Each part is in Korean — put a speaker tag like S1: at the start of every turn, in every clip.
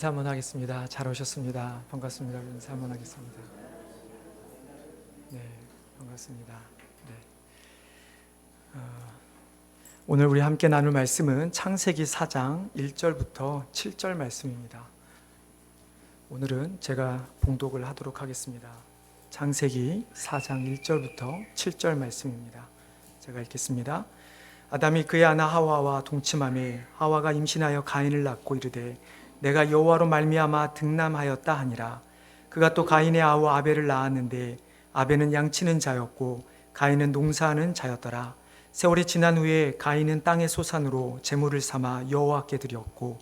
S1: 인사 한번 하겠습니다. 잘 오셨습니다. 반갑습니다. 인사 한번 하겠습니다. 네, 반갑습니다. 네. 오늘 우리 함께 나눌 말씀은 창세기 4장 1절부터 7절 말씀입니다. 오늘은 제가 봉독을 하도록 하겠습니다. 창세기 4장 1절부터 7절 말씀입니다. 제가 읽겠습니다. 아담이 그의 아내 하와와 동침하매 하와가 임신하여 가인을 낳고 이르되 내가 여호와로 말미암아 득남하였다 하니라. 그가 또 가인의 아우 아벨을 낳았는데 아벨은 양치는 자였고 가인은 농사하는 자였더라. 세월이 지난 후에 가인은 땅의 소산으로 제물을 삼아 여호와께 드렸고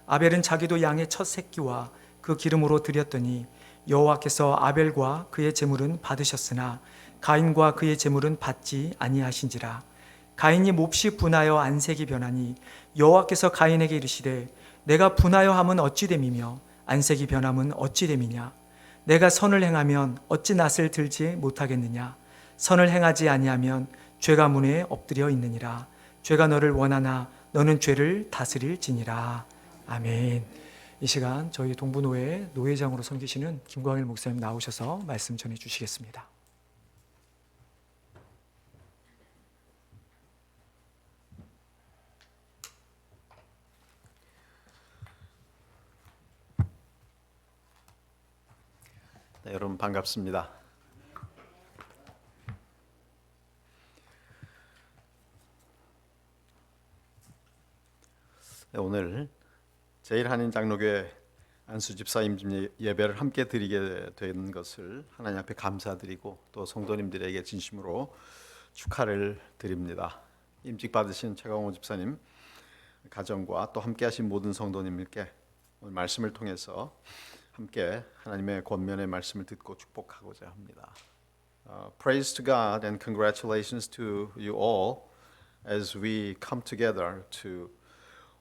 S1: 아벨은 자기도 양의 첫 새끼와 그 기름으로 드렸더니 여호와께서 아벨과 그의 제물은 받으셨으나 가인과 그의 제물은 받지 아니하신지라. 가인이 몹시 분하여 안색이 변하니 여호와께서 가인에게 이르시되 내가 분하여 함은 어찌 됨이며 안색이 변함은 어찌 됨이냐. 내가 선을 행하면 어찌 낯을 들지 못하겠느냐. 선을 행하지 아니하면 죄가 문에 엎드려 있느니라. 죄가 너를 원하나 너는 죄를 다스릴지니라. 아멘. 이 시간 저희 동부노회 노회장으로 섬기시는 김광일 목사님 나오셔서 말씀 전해 주시겠습니다.
S2: 네, 여러분 반갑습니다. 네, 오늘 제1한인장로교회 안수집사 임금 예배를 함께 드리게 된 것을 하나님 앞에 감사드리고 또 성도님들에게 진심으로 축하를 드립니다. 임직 받으신 최강호 집사님 가정과 또 함께하신 모든 성도님들께 오늘 말씀을 통해서 함께 하나님의 권면의 말씀을 듣고 축복하고자 합니다. Praise to God and congratulations to you all as we come together to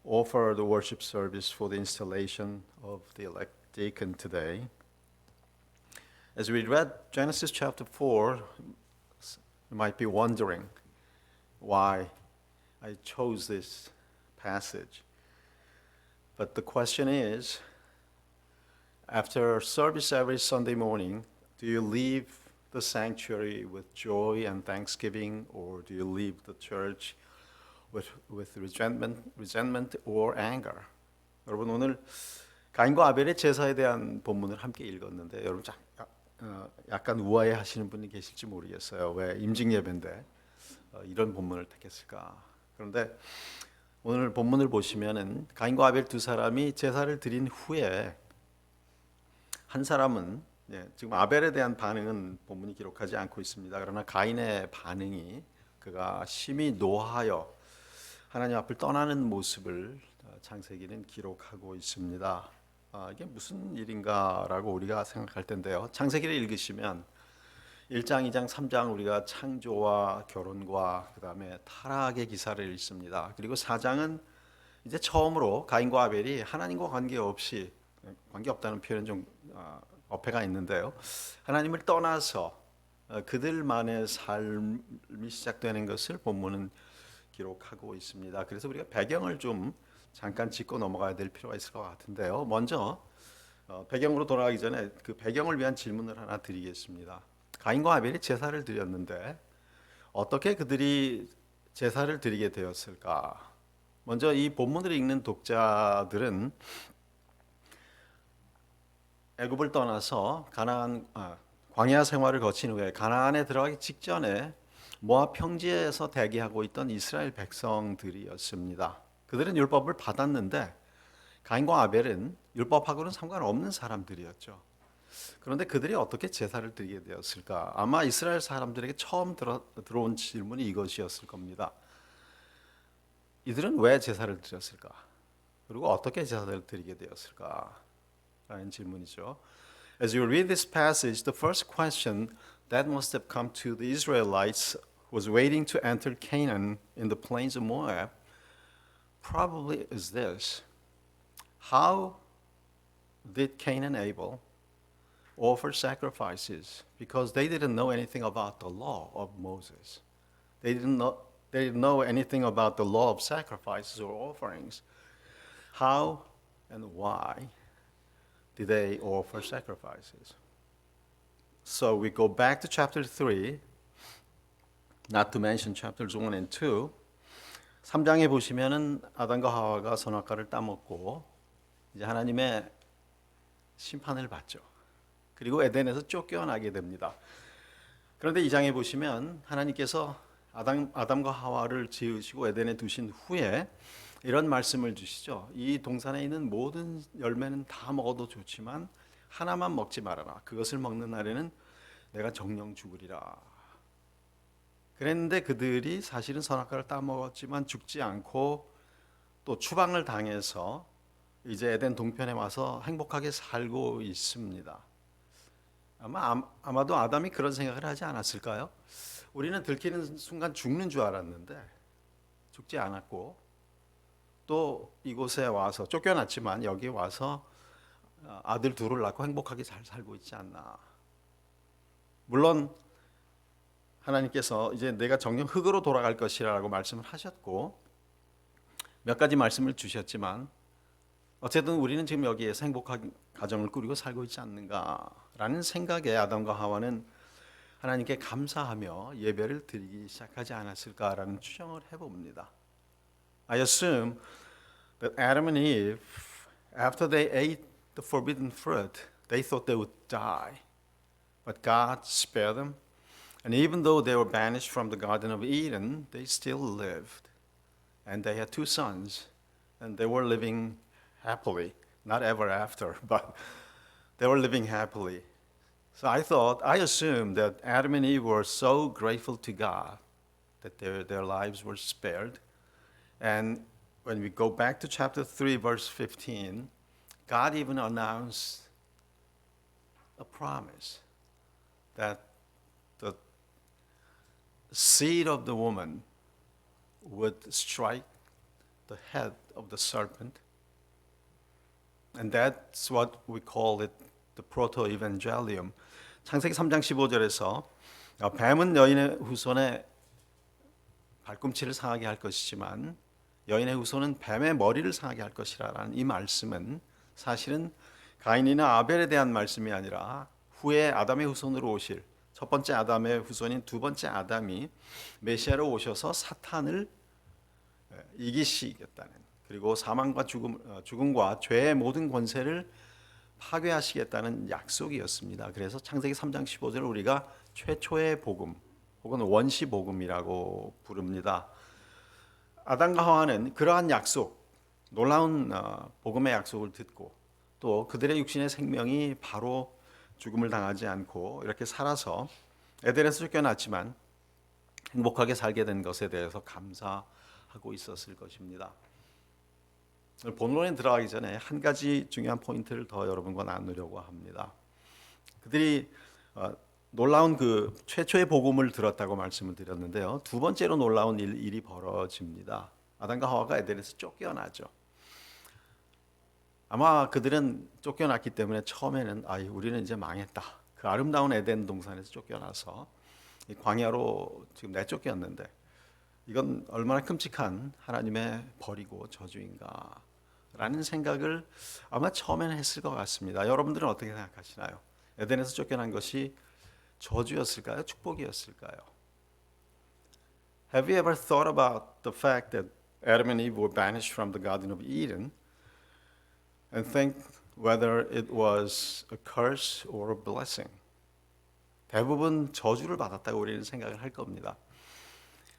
S2: offer the worship service for the installation of the elect deacon today. As we read Genesis chapter 4, you might be wondering why I chose this passage. But the question is, after service every Sunday morning, do you leave the sanctuary with joy and thanksgiving, or do you leave the church with resentment or anger? 여러분 오늘 가인과 아벨의 제사에 대한 본문을 함께 읽었는데 여러분 약간 우아해 하시는 분이 계실지 모르겠어요. 왜 임직 예배인데 이런 본문을 택했을까? 그런데 오늘 본문을 보시면은 가인과 아벨 두 사람이 제사를 드린 후에 한 사람은 지금 아벨에 대한 반응은 본문이 기록하지 않고 있습니다. 그러나 가인의 반응이 그가 심히 노하여 하나님 앞을 떠나는 모습을 창세기는 기록하고 있습니다. 이게 무슨 일인가라고 우리가 생각할 텐데요. 창세기를 읽으시면 1장, 2장, 3장 우리가 창조와 결혼과 그 다음에 타락의 기사를 읽습니다. 그리고 4장은 이제 처음으로 가인과 아벨이 하나님과 관계없다는 표현은 좀 어폐가 있는데요. 하나님을 떠나서 그들만의 삶이 시작되는 것을 본문은 기록하고 있습니다. 그래서 우리가 배경을 좀 잠깐 짚고 넘어가야 될 필요가 있을 것 같은데요. 먼저 배경으로 돌아가기 전에 그 배경을 위한 질문을 하나 드리겠습니다. 가인과 아벨이 제사를 드렸는데 어떻게 그들이 제사를 드리게 되었을까? 먼저 이 본문을 읽는 독자들은 애굽을 떠나서 광야 생활을 거친 후에 가나안에 들어가기 직전에 모압 평지에서 대기하고 있던 이스라엘 백성들이었습니다. 그들은 율법을 받았는데 가인과 아벨은 율법하고는 상관없는 사람들이었죠. 그런데 그들이 어떻게 제사를 드리게 되었을까? 아마 이스라엘 사람들에게 처음 들어온 질문이 이것이었을 겁니다. 이들은 왜 제사를 드렸을까? 그리고 어떻게 제사를 드리게 되었을까? 라는 질문이죠. As you read this passage, the first question that must have come to the Israelites was waiting to enter Canaan in the plains of Moab probably is this: how did Cain and Abel offer sacrifices? Because they didn't know anything about the law of Moses. They didn't know anything about the law of sacrifices or offerings. How and why did they offer sacrifices. So we go back to chapter 3, not to mention chapters 1 and 2. 3장에 보시면은 아담과 하와가 선악과를 따먹고 이제 하나님의 심판을 받죠. 그리고 에덴에서 쫓겨나게 됩니다. 그런데 이 장에 보시면 하나님께서 아담과 하와를 지으시고 에덴에 두신 후에 이런 말씀을 주시죠. 이 동산에 있는 모든 열매는 다 먹어도 좋지만 하나만 먹지 말아라. 그것을 먹는 날에는 내가 정령 죽으리라. 그랬는데 그들이 사실은 선악과를 따먹었지만 죽지 않고 또 추방을 당해서 이제 에덴 동편에 와서 행복하게 살고 있습니다. 아마도 아담이 그런 생각을 하지 않았을까요? 우리는 들키는 순간 죽는 줄 알았는데 죽지 않았고 또 이곳에 와서 쫓겨났지만 여기 와서 아들 둘을 낳고 행복하게 잘 살고 있지 않나. 물론 하나님께서 이제 내가 정녕 흙으로 돌아갈 것이라고 말씀을 하셨고 몇 가지 말씀을 주셨지만 어쨌든 우리는 지금 여기에서 행복한 가정을 꾸리고 살고 있지 않는가라는 생각에 아담과 하와는 하나님께 감사하며 예배를 드리기 시작하지 않았을까라는 추정을 해봅니다. I assume that Adam and Eve, after they ate the forbidden fruit, they thought they would die. But God spared them. And even though they were banished from the Garden of Eden, they still lived. And they had 2 sons. And they were living happily. Not ever after, but they were living happily. So I assumed that Adam and Eve were so grateful to God that their lives were spared. And when we go back to chapter 3, verse 15, God even announced a promise that the seed of the woman would strike the head of the serpent. And that's what we call it, the proto-evangelium. 창세기 3장 15절에서 뱀은 여인의 후손의 발꿈치를 상하게 할 것이지만 여인의 후손은 뱀의 머리를 상하게 할 것이라는 이 말씀은 사실은 가인이나 아벨에 대한 말씀이 아니라 후에 아담의 후손으로 오실 첫 번째 아담의 후손인 두 번째 아담이 메시아로 오셔서 사탄을 이기시겠다는 그리고 사망과 죽음과 죄의 모든 권세를 파괴하시겠다는 약속이었습니다. 그래서 창세기 3장 15절을 우리가 최초의 복음 혹은 원시 복음이라고 부릅니다. 아담과 하와는 그러한 약속, 놀라운 복음의 약속을 듣고 또 그들의 육신의 생명이 바로 죽음을 당하지 않고 이렇게 살아서 에덴에서 쫓겨났지만 행복하게 살게 된 것에 대해서 감사하고 있었을 것입니다. 본론에 들어가기 전에 한 가지 중요한 포인트를 더 여러분과 나누려고 합니다. 그들이 놀라운 그 최초의 복음을 들었다고 말씀을 드렸는데요. 두 번째로 놀라운 일이 벌어집니다. 아담과 하와가 에덴에서 쫓겨나죠. 아마 그들은 쫓겨났기 때문에 처음에는 우리는 이제 망했다. 그 아름다운 에덴 동산에서 쫓겨나서 이 광야로 지금 내쫓겼는데 이건 얼마나 끔찍한 하나님의 벌이고 저주인가라는 생각을 아마 처음에는 했을 것 같습니다. 여러분들은 어떻게 생각하시나요? 에덴에서 쫓겨난 것이 저주였을까요? 축복이었을까요? Have you ever thought about the fact that Adam and Eve were banished from the Garden of Eden and think whether it was a curse or a blessing? 대부분 저주를 받았다고 우리는 생각을 할 겁니다.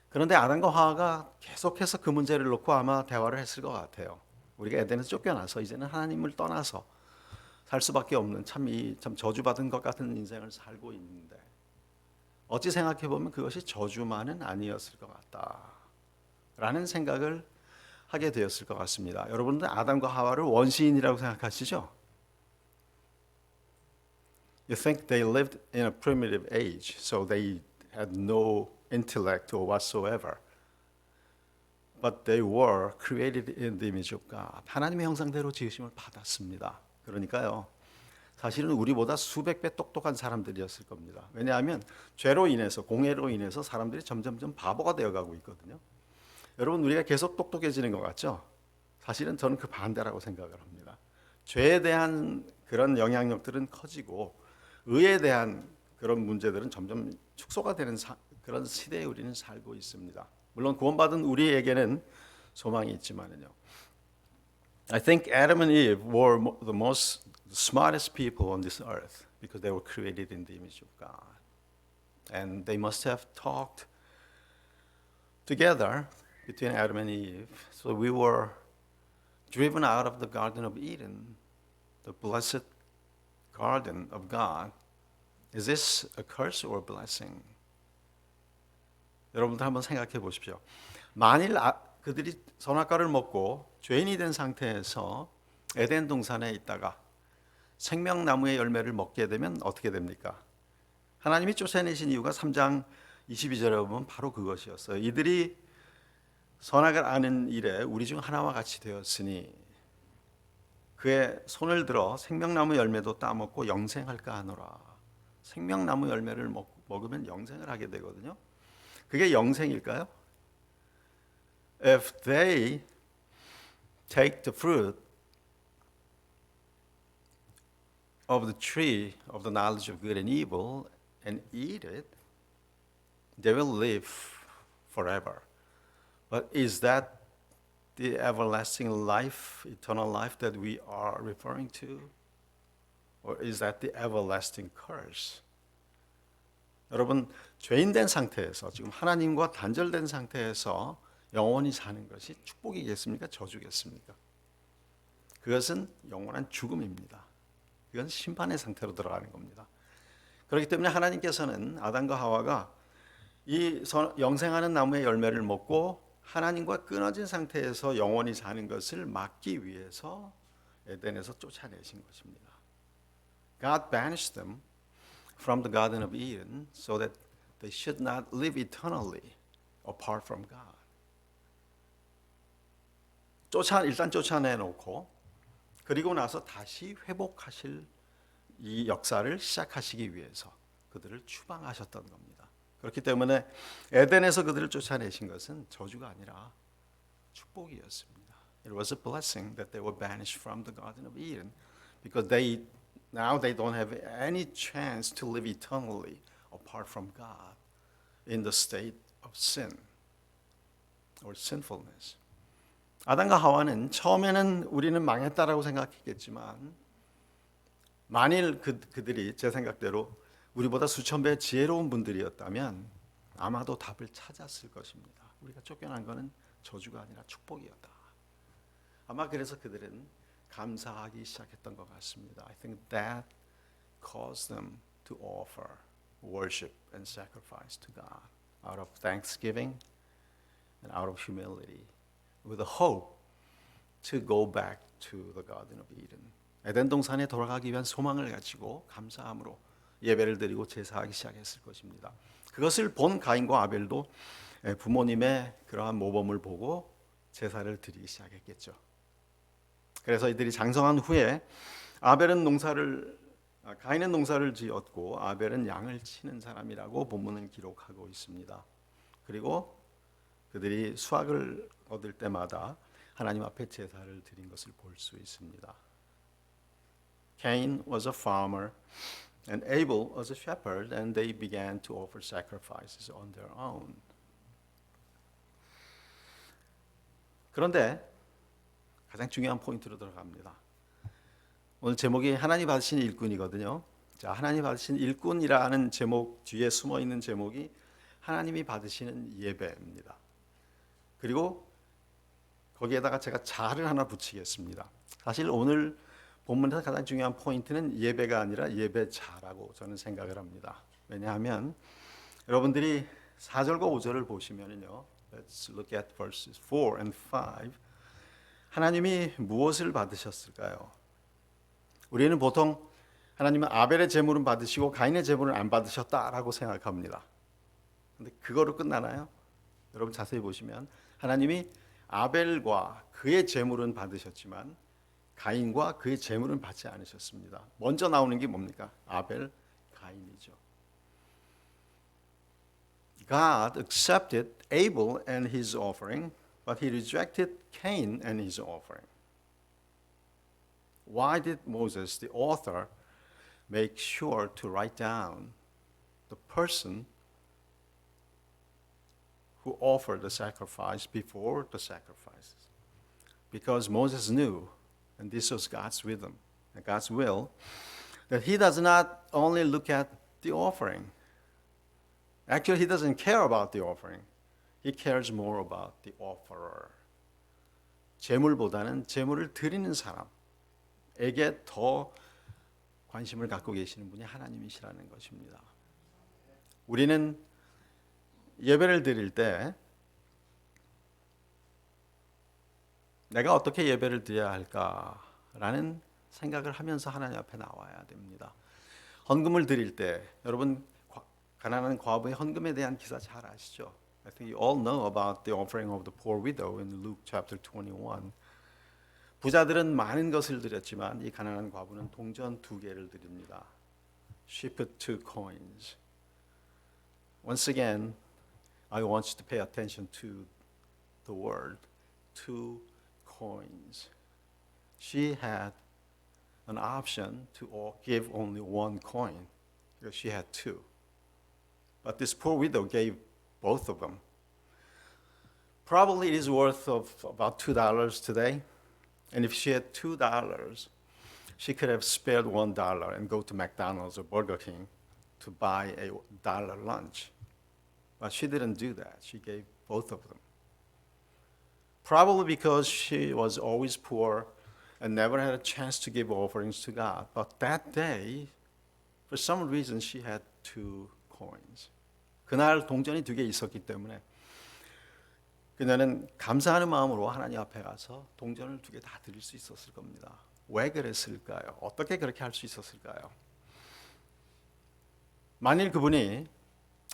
S2: 그런데 아담과 하와가 계속해서 그 문제를 놓고 아마 대화를 했을 것 같아요. 우리가 에덴에서 쫓겨나서 이제는 하나님을 떠나서 살 수밖에 없는 참 저주받은 것 같은 인생을 살고 있는데 어찌 생각해 보면 그것이 저주만은 아니었을 것 같다라는 생각을 하게 되었을 것 같습니다. 여러분들 아담과 하와를 원시인이라고 생각하시죠? You think they lived in a primitive age, so they had no intellect or whatsoever. But they were created in the image of God. 하나님의 형상대로 지으심을 받았습니다. 그러니까요. 사실은 우리보다 수백 배 똑똑한 사람들이었을 겁니다. 왜냐하면 죄로 인해서 공해로 인해서 사람들이 점점점 바보가 되어가고 있거든요. 여러분 우리가 계속 똑똑해지는 것 같죠? 사실은 저는 그 반대라고 생각을 합니다. 죄에 대한 그런 영향력들은 커지고 의에 대한 그런 문제들은 점점 축소가 되는 그런 시대에 우리는 살고 있습니다. 물론 구원받은 우리에게는 소망이 있지만은요. I think Adam and Eve were the most smartest people on this earth because they were created in the image of God. And they must have talked together between Adam and Eve. So we were driven out of the Garden of Eden, the blessed garden of God. Is this a curse or a blessing? 여러분들 한번 생각해 보십시오. 만일 그들이 선악과를 먹고 죄인이 된 상태에서 에덴 동산에 있다가 생명나무의 열매를 먹게 되면 어떻게 됩니까? 하나님이 쫓아내신 이유가 3장 22절에 보면 바로 그것이었어요. 이들이 선악을 아는 일에 우리 중 하나와 같이 되었으니 그의 손을 들어 생명나무 열매도 따먹고 영생할까 하노라. 생명나무 열매를 먹으면 영생을 하게 되거든요. 그게 영생일까요? If they take the fruit of the tree of the knowledge of good and evil and eat it, they will live forever. But is that the everlasting life, eternal life that we are referring to? Or is that the everlasting curse? 여러분, 죄인된 상태에서 지금 하나님과 단절된 상태에서 영원히 사는 것이 축복이겠습니까? 저주겠습니까? 그것은 영원한 죽음입니다. 그건 심판의 상태로 들어가는 겁니다. 그렇기 때문에 하나님께서는 아담과 하와가 이 영생하는 나무의 열매를 먹고 하나님과 끊어진 상태에서 영원히 사는 것을 막기 위해서 에덴에서 쫓아내신 것입니다. God banished them from the Garden of Eden so that they should not live eternally apart from God. 일단 쫓아내놓고 그리고 나서 다시 회복하실 이 역사를 시작하시기 위해서 그들을 추방하셨던 겁니다. 그렇기 때문에 에덴에서 그들을 쫓아내신 것은 저주가 아니라 축복이었습니다. It was a blessing that they were banished from the Garden of Eden because now they don't have any chance to live eternally apart from God in the state of sin or sinfulness. 아담과 하와는 처음에는 우리는 망했다라고 생각했겠지만 만일 그들이 제 생각대로 우리보다 수천 배 지혜로운 분들이었다면 아마도 답을 찾았을 것입니다. 우리가 쫓겨난 것은 저주가 아니라 축복이었다. 아마 그래서 그들은 감사하기 시작했던 것 같습니다. I think that caused them to offer worship and sacrifice to God out of thanksgiving and out of humility. With a hope to go back to the Garden of Eden. 에덴 동산에 돌아가기 위한 소망을 가지고 감사함으로 예배를 드리고 제사하기 시작했을 것입니다. 그것을 본 가인과 아벨도 부모님의 그러한 모범을 보고 제사를 드리기 시작했겠죠. 그래서 이들이 장성한 후에 가인은 농사를 지었고 아벨은 양을 치는 사람이라고 본문은 기록하고 있습니다. 그리고 그들이 수확을 얻을 때마다 하나님 앞에 제사를 드린 것을 볼 수 있습니다. Cain was a farmer and Abel was a shepherd and they began to offer sacrifices on their own. 그런데 가장 중요한 포인트로 들어갑니다. 오늘 제목이 하나님 받으신 일꾼이거든요. 자, 하나님 받으신 일꾼이라는 제목 뒤에 숨어 있는 제목이 하나님이 받으시는 예배입니다. 그리고 거기에다가 제가 자를 하나 붙이겠습니다. 사실 오늘 본문에서 가장 중요한 포인트는 예배가 아니라 예배자라고 저는 생각을 합니다. 왜냐하면 여러분들이 4절과 5절을 보시면요. Let's look at verses 4 and 5. 하나님이 무엇을 받으셨을까요? 우리는 보통 하나님은 아벨의 제물은 받으시고 가인의 제물은 안 받으셨다라고 생각합니다. 근데 그거로 끝나나요? 여러분 자세히 보시면 하나님이 아벨과 그의 제물은 받으셨지만 가인과 그의 제물은 받지 않으셨습니다. 먼저 나오는 게 뭡니까? 아벨, 가인이죠. God accepted Abel and his offering, but he rejected Cain and his offering. Why did Moses, the author, make sure to write down the person who offered the sacrifice before the sacrifices? Because Moses knew, and this was God's rhythm and God's will, that he does not only look at the offering. Actually, he doesn't care about the offering. He cares more about the offerer. 제물보다는 제물을 드리는 사람에게 더 관심을 갖고 계시는 분이 하나님이시라는 것입니다. 우리는 예배를 드릴 때 내가 어떻게 예배를 드려야 할까라는 생각을 하면서 하나님 앞에 나와야 됩니다. 헌금을 드릴 때 여러분 가난한 과부의 헌금에 대한 기사 잘 아시죠? I think you all know about the offering of the poor widow in Luke chapter 21. 부자들은 많은 것을 드렸지만 이 가난한 과부는 동전 2개를 드립니다. She put 2 coins. Once again, I want you to pay attention to the word 2 coins. She had an option to give only 1 coin because she had 2. But this poor widow gave both of them. Probably it is worth of about $2 today. And if she had $2, she could have spared $1 and go to McDonald's or Burger King to buy a $1 lunch. But she didn't do that. She gave both of them. Probably because she was always poor and never had a chance to give offerings to God. But that day, for some reason, she had 2 coins. 그날 동전이 2개 있었기 때문에 그녀는 감사하는 마음으로 하나님 앞에 가서 동전을 2개 다 드릴 수 있었을 겁니다. 왜 그랬을까요? 어떻게 그렇게 할 수 있었을까요? 만일 그분이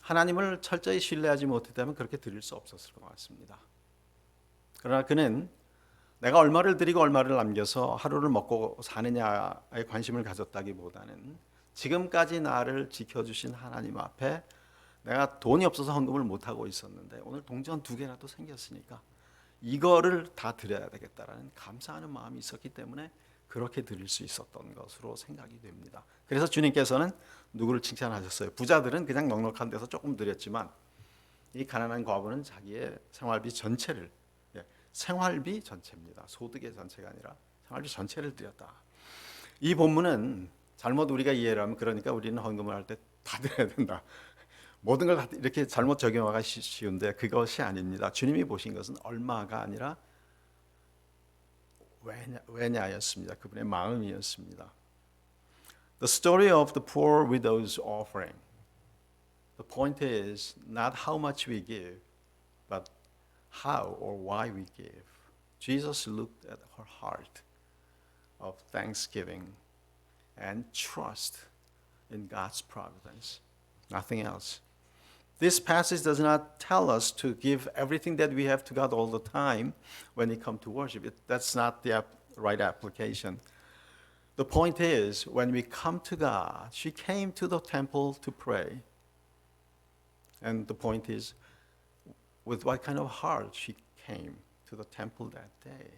S2: 하나님을 철저히 신뢰하지 못했다면 그렇게 드릴 수 없었을 것 같습니다. 그러나 그는 내가 얼마를 드리고 얼마를 남겨서 하루를 먹고 사느냐에 관심을 가졌다기보다는 지금까지 나를 지켜주신 하나님 앞에 내가 돈이 없어서 헌금을 못하고 있었는데 오늘 동전 2개라도 생겼으니까 이거를 다 드려야 되겠다라는 감사하는 마음이 있었기 때문에 그렇게 드릴 수 있었던 것으로 생각이 됩니다. 그래서 주님께서는 누구를 칭찬하셨어요? 부자들은 그냥 넉넉한 데서 조금 드렸지만 이 가난한 과부는 자기의 생활비 전체를, 생활비 전체입니다. 소득의 전체가 아니라 생활비 전체를 드렸다. 이 본문은 잘못 우리가 이해를 하면 그러니까 우리는 헌금을 할 때 다 드려야 된다. 모든 걸 이렇게 잘못 적용하기 쉬운데 그것이 아닙니다. 주님이 보신 것은 얼마가 아니라 왜냐였습니다. 그분의 마음이었습니다. The story of the poor widow's offering. The point is not how much we give, but how or why we give. Jesus looked at her heart of thanksgiving and trust in God's providence. Nothing else. This passage does not tell us to give everything that we have to God all the time when we come to worship. That's not the right application. The point is, when we come to God, she came to the temple to pray. And the point is, with what kind of heart she came to the temple that day.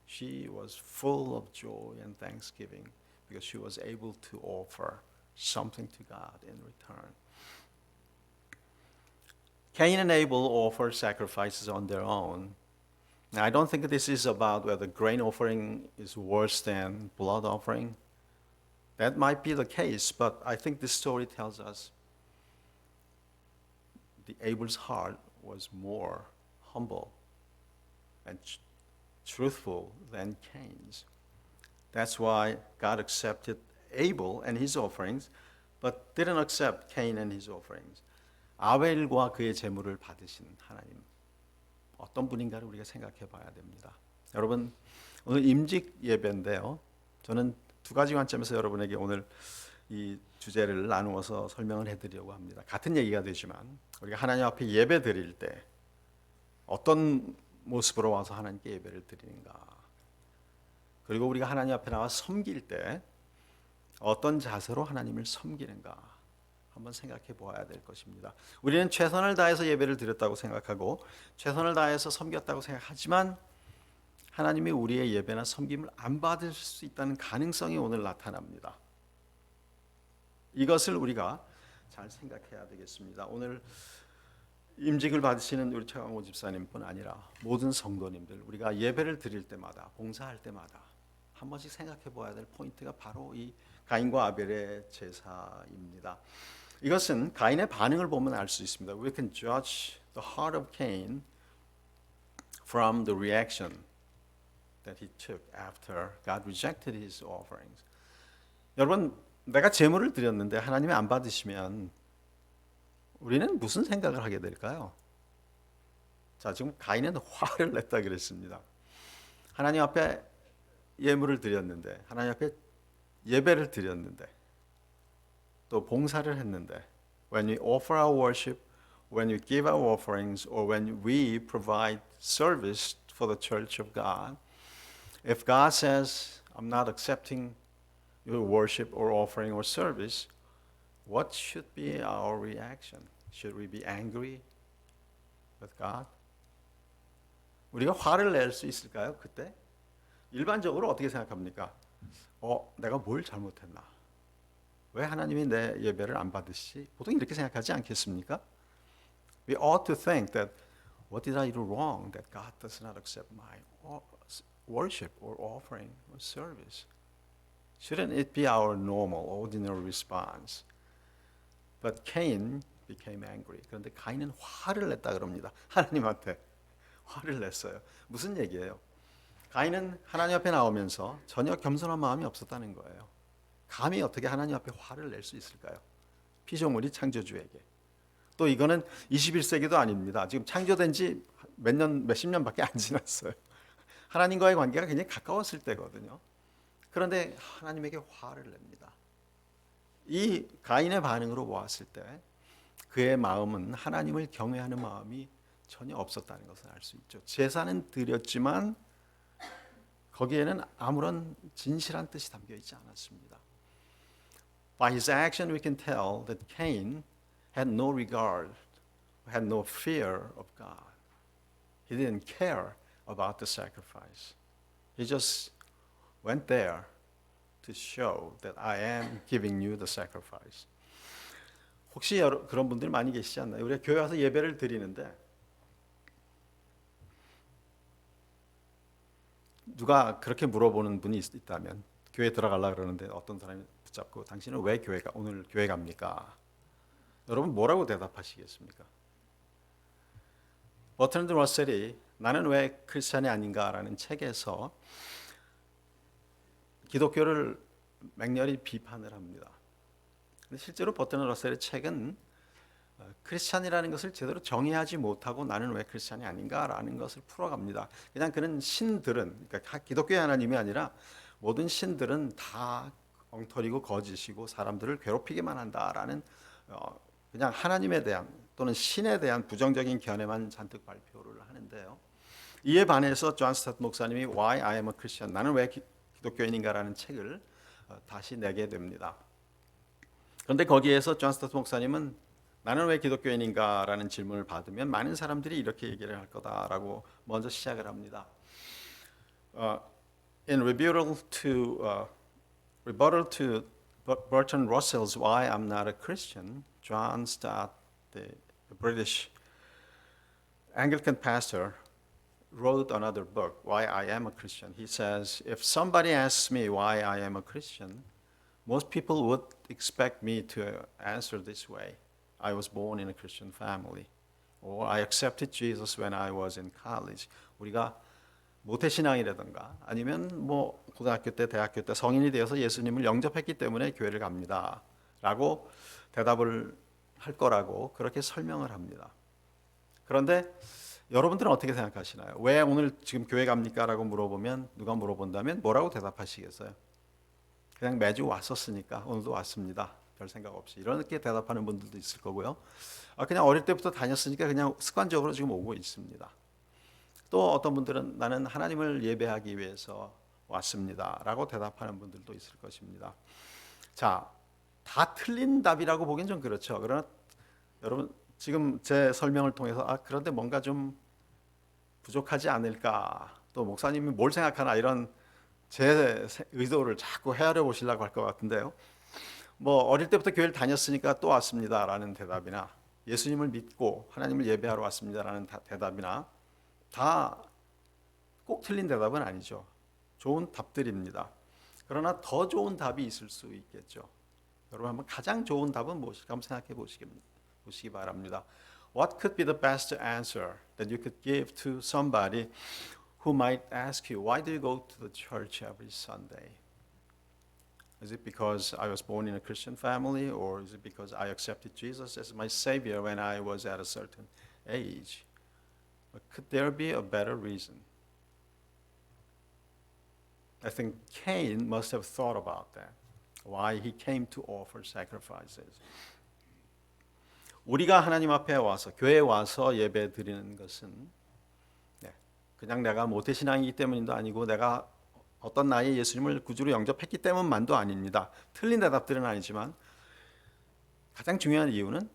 S2: She was full of joy and thanksgiving because she was able to offer something to God in return. Cain and Abel offer sacrifices on their own. Now, I don't think this is about whether grain offering is worse than blood offering. That might be the case, but I think this story tells us the Abel's heart was more humble and truthful than Cain's. That's why God accepted Abel and his offerings, but didn't accept Cain and his offerings. 아벨과 그의 제물을 받으신 하나님 어떤 분인가를 우리가 생각해 봐야 됩니다. 여러분 오늘 임직 예배인데요. 저는 2가지 관점에서 여러분에게 오늘 이 주제를 나누어서 설명을 해드리려고 합니다. 같은 얘기가 되지만 우리가 하나님 앞에 예배 드릴 때 어떤 모습으로 와서 하나님께 예배를 드리는가, 그리고 우리가 하나님 앞에 나와 섬길 때 어떤 자세로 하나님을 섬기는가 한번 생각해 보아야 될 것입니다. 우리는 최선을 다해서 예배를 드렸다고 생각하고 최선을 다해서 섬겼다고 생각하지만 하나님이 우리의 예배나 섬김을 안 받을 수 있다는 가능성이 오늘 나타납니다. 이것을 우리가 잘 생각해야 되겠습니다. 오늘 임직을 받으시는 우리 최강호 집사님뿐 아니라 모든 성도님들, 우리가 예배를 드릴 때마다, 봉사할 때마다 한 번씩 생각해 보아야 될 포인트가 바로 이 가인과 아벨의 제사입니다. 이것은 가인의 반응을 보면 알 수 있습니다. We can judge the heart of Cain from the reaction that he took after God rejected his offerings. 여러분, 내가 제물을 드렸는데 하나님이 안 받으시면 우리는 무슨 생각을 하게 될까요? 자, 지금 가인은 화를 냈다 그랬습니다. 하나님 앞에 예물을 드렸는데, 하나님 앞에 예배를 드렸는데, 또 봉사를 했는데, when we offer our worship, when we give our offerings, or when we provide service for the church of God, if God says, I'm not accepting your worship or offering or service, what should be our reaction? Should we be angry with God? 우리가 화를 낼 수 있을까요? 그때? 일반적으로 어떻게 생각합니까? 내가 뭘 잘못했나? 왜 하나님이 내 예배를 안 받으시지? 보통 이렇게 생각하지 않겠습니까? We ought to think that what did I do wrong that God does not accept my worship or offering or service? Shouldn't it be our normal, ordinary response? But Cain became angry. 그런데 가인은 화를 냈다 그럽니다. 하나님한테 화를 냈어요. 무슨 얘기예요? 가인은 하나님 앞에 나오면서 전혀 겸손한 마음이 없었다는 거예요. 감히 어떻게 하나님 앞에 화를 낼 수 있을까요? 피조물이 창조주에게. 또 이거는 21세기도 아닙니다. 지금 창조된 지 몇십 년밖에 안 지났어요. 하나님과의 관계가 굉장히 가까웠을 때거든요. 그런데 하나님에게 화를 냅니다. 이 가인의 반응으로 보았을 때 그의 마음은 하나님을 경외하는 마음이 전혀 없었다는 것을 알 수 있죠. 제사는 드렸지만 거기에는 아무런 진실한 뜻이 담겨 있지 않았습니다. By his action we can tell that Cain had no regard, had no fear of God. He didn't care about the sacrifice. He just went there to show that I am giving you the sacrifice. 혹시 그런 분들 많이 계시지 않나요? 우리가 교회 와서 예배를 드리는데 누가 그렇게 물어보는 분이 있다면 교회 들어가려고 그러는데 어떤 사람이 붙잡고 당신은 왜 오늘 교회 갑니까? 여러분 뭐라고 대답하시겠습니까? 버트랜드 러셀이 나는 왜 크리스찬이 아닌가라는 책에서 기독교를 맹렬히 비판을 합니다. 근데 실제로 버트랜드 러셀의 책은 크리스찬이라는 것을 제대로 정의하지 못하고 나는 왜 크리스찬이 아닌가라는 것을 풀어갑니다. 그냥 그는 신들은, 그러니까 기독교의 하나님이 아니라 모든 신들은 다 엉터리고 거짓이고 사람들을 괴롭히기만 한다라는 그냥 하나님에 대한 또는 신에 대한 부정적인 견해만 잔뜩 발표를 하는데요. 이에 반해서 존 스타트 목사님이 Why I am a Christian, 나는 왜 기독교인인가라는 책을 다시 내게 됩니다. 그런데 거기에서 존 스타트 목사님은 나는 왜 기독교인인가라는 질문을 받으면 많은 사람들이 이렇게 얘기를 할 거다라고 먼저 시작을 합니다. In rebuttal to Bertrand Russell's Why I'm Not a Christian, John Stott, the British Anglican pastor, wrote another book, Why I Am a Christian. He says, if somebody asks me why I am a Christian, most people would expect me to answer this way. I was born in a Christian family. Or I accepted Jesus when I was in college. 우리가 모태신앙이라든가 아니면 뭐 고등학교 때, 대학교 때 성인이 되어서 예수님을 영접했기 때문에 교회를 갑니다. 라고 대답을 할 거라고 그렇게 설명을 합니다. 그런데 여러분들은 어떻게 생각하시나요? 왜 오늘 지금 교회 갑니까? 라고 물어보면 누가 물어본다면 뭐라고 대답하시겠어요? 그냥 매주 왔었으니까 오늘도 왔습니다. 별 생각 없이 이렇게 대답하는 분들도 있을 거고요. 그냥 어릴 때부터 다녔으니까 그냥 습관적으로 지금 오고 있습니다. 또 어떤 분들은 나는 하나님을 예배하기 위해서 왔습니다. 라고 대답하는 분들도 있을 것입니다. 자, 다 틀린 답이라고 보기엔 좀 그렇죠. 그러나 여러분 지금 제 설명을 통해서 그런데 뭔가 좀 부족하지 않을까, 또 목사님이 뭘 생각하나 이런 제 의도를 자꾸 헤아려 보시려고 할 것 같은데요. 뭐 어릴 때부터 교회를 다녔으니까 또 왔습니다라는 대답이나 예수님을 믿고 하나님을 예배하러 왔습니다라는 대답이나 다 꼭 틀린 대답은 아니죠. 좋은 답들입니다. 그러나 더 좋은 답이 있을 수 있겠죠. 여러분 한번 가장 좋은 답은 무엇일까 한번 생각해 보시기 바랍니다. What could be the best answer that you could give to somebody who might ask you, why do you go to the church every Sunday? Is it because I was born in a Christian family, or is it because I accepted Jesus as my Savior when I was at a certain age? But could there be a better reason? I think Cain must have thought about that, why he came to offer sacrifices. 우리가 하나님 앞에 와서 교회에 와서 예배 드리는 것은 그냥 내가 모태신앙이기 때문도 아니고 내가 어떤 나이에 예수님을 구주로 영접했기 때문만도 아닙니다. 틀린 대답들은 아니지만 가장 중요한 이유는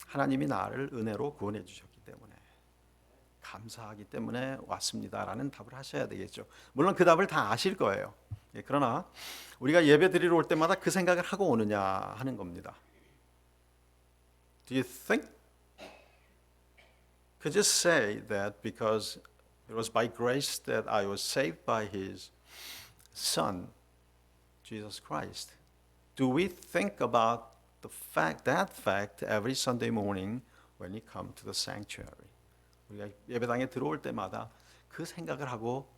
S2: 하나님이 나를 은혜로 구원해 주셨기 때문에 감사하기 때문에 왔습니다라는 답을 하셔야 되겠죠. 물론 그 답을 다 아실 거예요. 그러나 우리가 예배 드리러 올 때마다 그 생각을 하고 오느냐 하는 겁니다. Do you think? Could you say that because it was by grace that I was saved by His Son, Jesus Christ? Do we think about that fact every Sunday morning when we come to the sanctuary? 우리가 예배당에 들어올 때마다 그 생각을 하고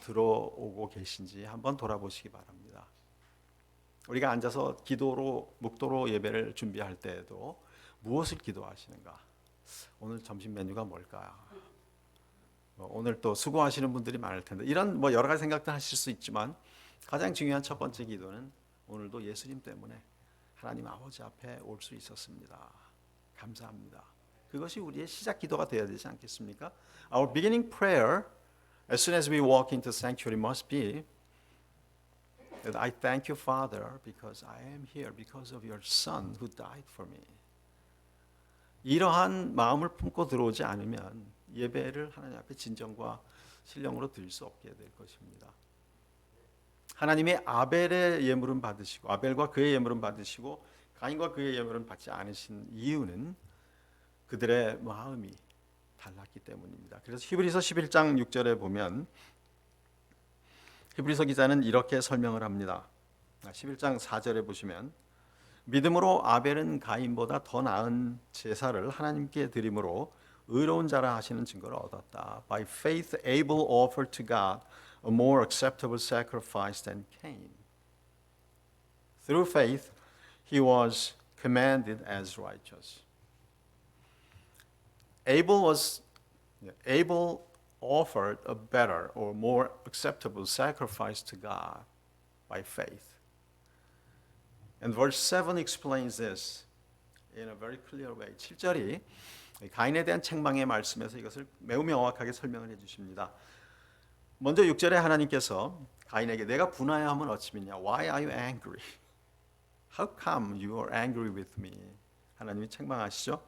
S2: 들어오고 계신지 한번 돌아보시기 바랍니다. 우리가 앉아서 기도로 묵도로 예배를 준비할 때에도 무엇을 기도하시는가? 오늘 점심 메뉴가 뭘까? 오늘 또 수고하시는 분들이 많을 텐데 이런 뭐 여러 가지 생각도 하실 수 있지만 가장 중요한 첫 번째 기도는 오늘도 예수님 때문에 하나님 아버지 앞에 올 수 있었습니다. 감사합니다. 그것이 우리의 시작 기도가 되어야 되지 않겠습니까? Our beginning prayer as soon as we walk into sanctuary must be that I thank you, Father, because I am here because of your Son who died for me. 이러한 마음을 품고 들어오지 않으면 예배를 하나님 앞에 진정과 신령으로 드릴 수 없게 될 것입니다. 하나님이 아벨의 예물은 받으시고 아벨과 그의 예물은 받으시고 가인과 그의 예물은 받지 않으신 이유는 그들의 마음이 달랐기 때문입니다. 그래서 히브리서 11장 6절에 보면 히브리서 기자는 이렇게 설명을 합니다. 11장 4절에 보시면 믿음으로 아벨은 가인보다 더 나은 제사를 하나님께 드림으로 의로운 자라 하시는 증거를 얻었다. By faith Abel offered to God a more acceptable sacrifice than Cain. Through faith he was commended as righteous. Abel offered a better or more acceptable sacrifice to God by faith. And verse 7 explains this in a very clear way. 7절이 가인에 대한 책망의 말씀에서 이것을 매우 명확하게 설명을 해 주십니다. 먼저 6절에 하나님께서 가인에게 내가 분하여함은 어찌미냐? Why are you angry? How come you are angry with me? 하나님이 책망하시죠.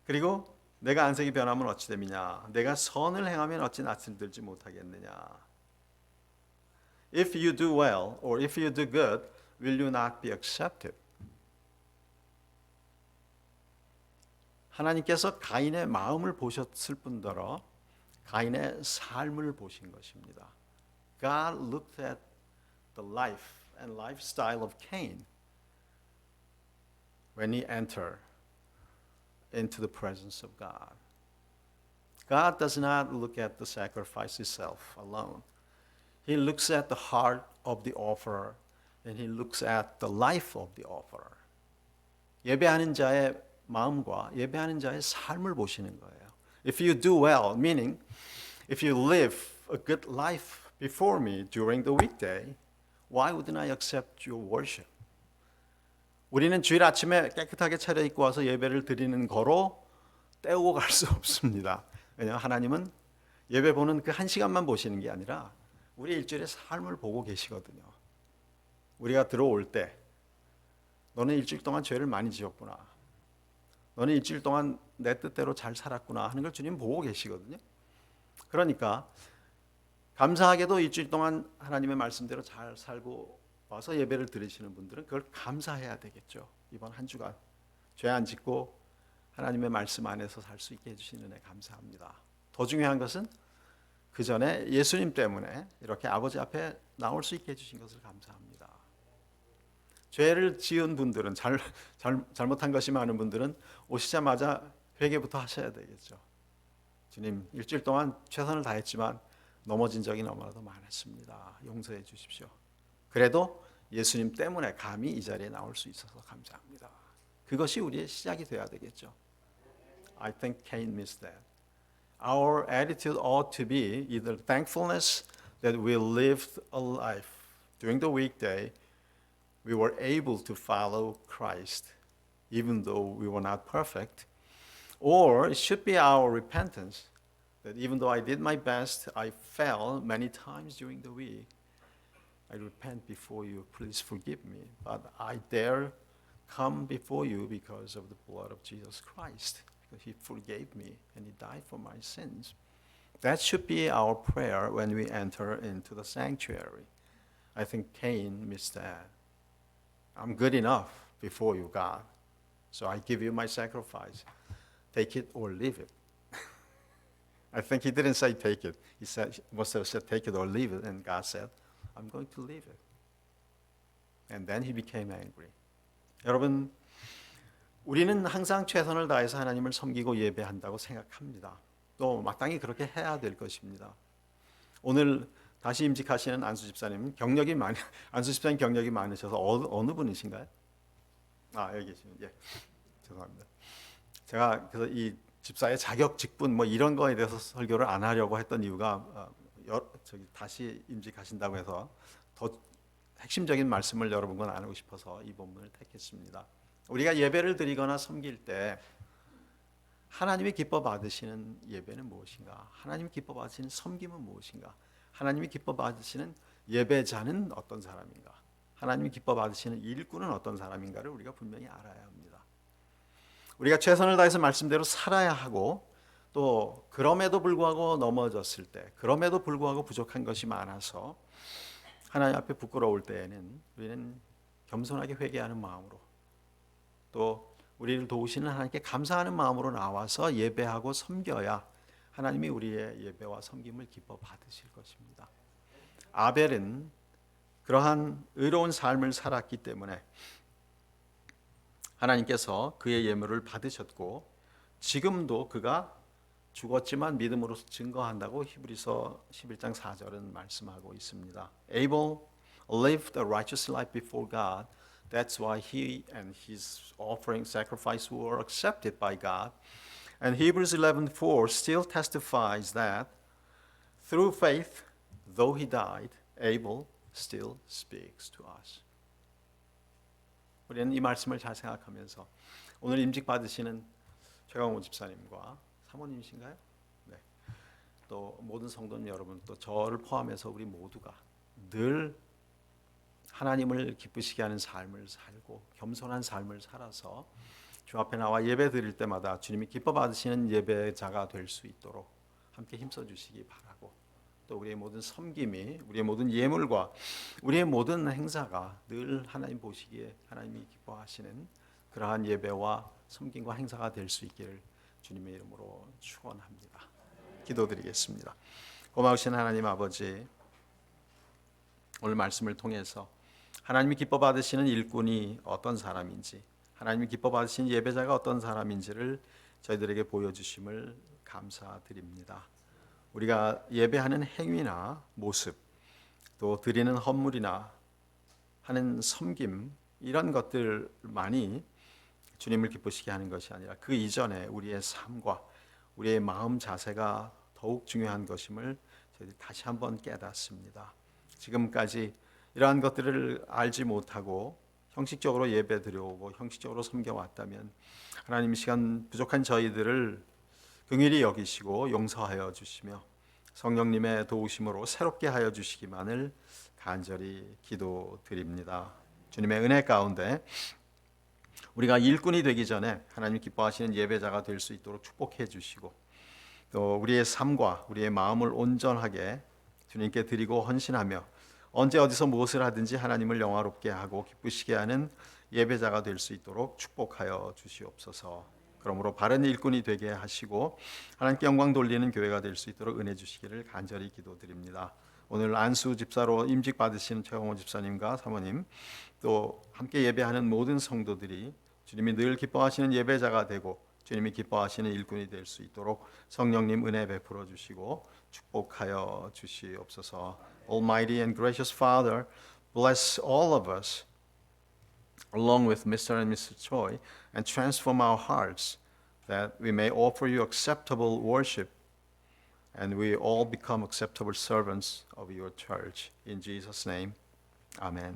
S2: 그리고 내가 안색이 변하면 어찌 됨이냐? 내가 선을 행하면 어찌 낯을 들지 못하겠느냐? If you do well or if you do good, will you not be accepted? 하나님께서 가인의 마음을 보셨을 뿐더러 가인의 삶을 보신 것입니다. God looked at the life and lifestyle of Cain when he entered into the presence of God. God does not look at the sacrifice itself alone. He looks at the heart of the offerer and he looks at the life of the offerer. 예배하는 자의 마음과 예배하는 자의 삶을 보시는 거예요. If you do well, meaning if you live a good life before me during the weekday, why wouldn't I accept your worship? 우리는 주일 아침에 깨끗하게 차려입고 와서 예배를 드리는 거로 때우고 갈 수 없습니다. 왜냐하면 하나님은 예배 보는 그 한 시간만 보시는 게 아니라 우리 일주일의 삶을 보고 계시거든요. 우리가 들어올 때 너는 일주일 동안 죄를 많이 지었구나. 너는 일주일 동안 내 뜻대로 잘 살았구나 하는 걸 주님 보고 계시거든요. 그러니까 감사하게도 일주일 동안 하나님의 말씀대로 잘 살고 와서 예배를 드리시는 분들은 그걸 감사해야 되겠죠. 이번 한 주간 죄 안 짓고 하나님의 말씀 안에서 살 수 있게 해주시는 은혜 감사합니다. 더 중요한 것은 그 전에 예수님 때문에 이렇게 아버지 앞에 나올 수 있게 해주신 것을 감사합니다. 죄를 지은 분들은 잘못한 것이 많은 분들은 오시자마자 회개부터 하셔야 되겠죠. 주님, 일주일 동안 최선을 다했지만 넘어진 적이 너무나도 많았습니다. 용서해 주십시오. 그래도 예수님 때문에 감히 이 자리에 나올 수 있어서 감사합니다. 그것이 우리의 시작이 돼야 되겠죠. I think Cain missed that. Our attitude ought to be either thankfulness that we lived a life during the weekday we were able to follow Christ even though we were not perfect, or it should be our repentance that even though I did my best, I fell many times during the week. I repent before you, please forgive me, but I dare come before you because of the blood of Jesus Christ. He forgave me and He died for my sins. That should be our prayer when we enter into the sanctuary. I think Cain missed that. I'm good enough before you, God. So I give you my sacrifice. Take it or leave it. I think he didn't say take it. He must have said take it or leave it. And God said, I'm going to leave it. And then he became angry. 여러분, 우리는 항상 최선을 다해서 하나님을 섬기고 예배한다고 생각합니다. 또 마땅히 그렇게 해야 될 것입니다. 오늘 다시 임직하시는 안수 집사님 안수 집사님 경력이 많으셔서 어느 분이신가요? 여기 계시는, 예, 죄송합니다. 제가 그래서 이 집사의 자격 직분 뭐 이런 거에 대해서 설교를 안 하려고 했던 이유가 다시 임직하신다고 해서 더 핵심적인 말씀을 여러분과 나누고 싶어서 이 본문을 택했습니다. 우리가 예배를 드리거나 섬길 때 하나님이 기뻐 받으시는 예배는 무엇인가? 하나님이 기뻐 받으시는 섬김은 무엇인가? 하나님이 기뻐 받으시는 예배자는 어떤 사람인가? 하나님이 기뻐 받으시는 일꾼은 어떤 사람인가를 우리가 분명히 알아야 합니다. 우리가 최선을 다해서 말씀대로 살아야 하고 또 그럼에도 불구하고 넘어졌을 때, 그럼에도 불구하고 부족한 것이 많아서 하나님 앞에 부끄러울 때에는 우리는 겸손하게 회개하는 마음으로 또 우리를 도우시는 하나님께 감사하는 마음으로 나와서 예배하고 섬겨야 하나님이 우리의 예배와 섬김을 기뻐 받으실 것입니다. 아벨은 그러한 의로운 삶을 살았기 때문에 하나님께서 그의 예물을 받으셨고 지금도 그가 죽었지만 믿음으로 증거한다고 히브리서 11장 4절은 말씀하고 있습니다. Abel lived a righteous life before God. That's why he and his offering sacrifice were accepted by God. And Hebrews 11:4 still testifies that through faith, though he died, Abel still speaks to us. 우리는 이 말씀을 잘 생각하면서 오늘 임직 받으시는 최강호 집사님과 사모님이신가요? 네. 또 모든 성도님 여러분, 또 저를 포함해서 우리 모두가 늘 하나님을 기쁘시게 하는 삶을 살고 겸손한 삶을 살아서 주 앞에 나와 예배 드릴 때마다 주님이 기뻐 받으시는 예배자가 될 수 있도록 함께 힘써 주시기 바라고, 또 우리의 모든 섬김이, 우리의 모든 예물과 우리의 모든 행사가 늘 하나님 보시기에 하나님이 기뻐하시는 그러한 예배와 섬김과 행사가 될 수 있기를 주님의 이름으로 축원합니다. 기도드리겠습니다. 고마우신 하나님 아버지, 오늘 말씀을 통해서 하나님이 기뻐 받으시는 일꾼이 어떤 사람인지, 하나님이 기뻐 받으시는 예배자가 어떤 사람인지를 저희들에게 보여주심을 감사드립니다. 우리가 예배하는 행위나 모습, 또 드리는 헌물이나 하는 섬김, 이런 것들만이 주님을 기쁘시게 하는 것이 아니라 그 이전에 우리의 삶과 우리의 마음 자세가 더욱 중요한 것임을 저희들이 다시 한번 깨닫습니다. 지금까지 이러한 것들을 알지 못하고 형식적으로 예배 드려오고 형식적으로 섬겨왔다면 하나님 이 시간 부족한 저희들을 긍휼히 여기시고 용서하여 주시며 성령님의 도우심으로 새롭게 하여 주시기만을 간절히 기도드립니다. 주님의 은혜 가운데 우리가 일꾼이 되기 전에 하나님 기뻐하시는 예배자가 될 수 있도록 축복해 주시고, 또 우리의 삶과 우리의 마음을 온전하게 주님께 드리고 헌신하며 언제 어디서 무엇을 하든지 하나님을 영화롭게 하고 기쁘시게 하는 예배자가 될 수 있도록 축복하여 주시옵소서. 그러므로 바른 일꾼이 되게 하시고 하나님께 영광 돌리는 교회가 될 수 있도록 은혜 주시기를 간절히 기도드립니다. 오늘 안수 집사로 임직 받으신 최홍호 집사님과 사모님, 또 함께 예배하는 모든 성도들이 주님이 늘 기뻐하시는 예배자가 되고 주님이 기뻐하시는 일꾼이 될 수 있도록 성령님 은혜 베풀어 주시고 축복하여 주시옵소서. Almighty and gracious Father, bless all of us along with Mr. and Mrs. Choi and transform our hearts that we may offer you acceptable worship and we all become acceptable servants of your church. In Jesus' name, amen.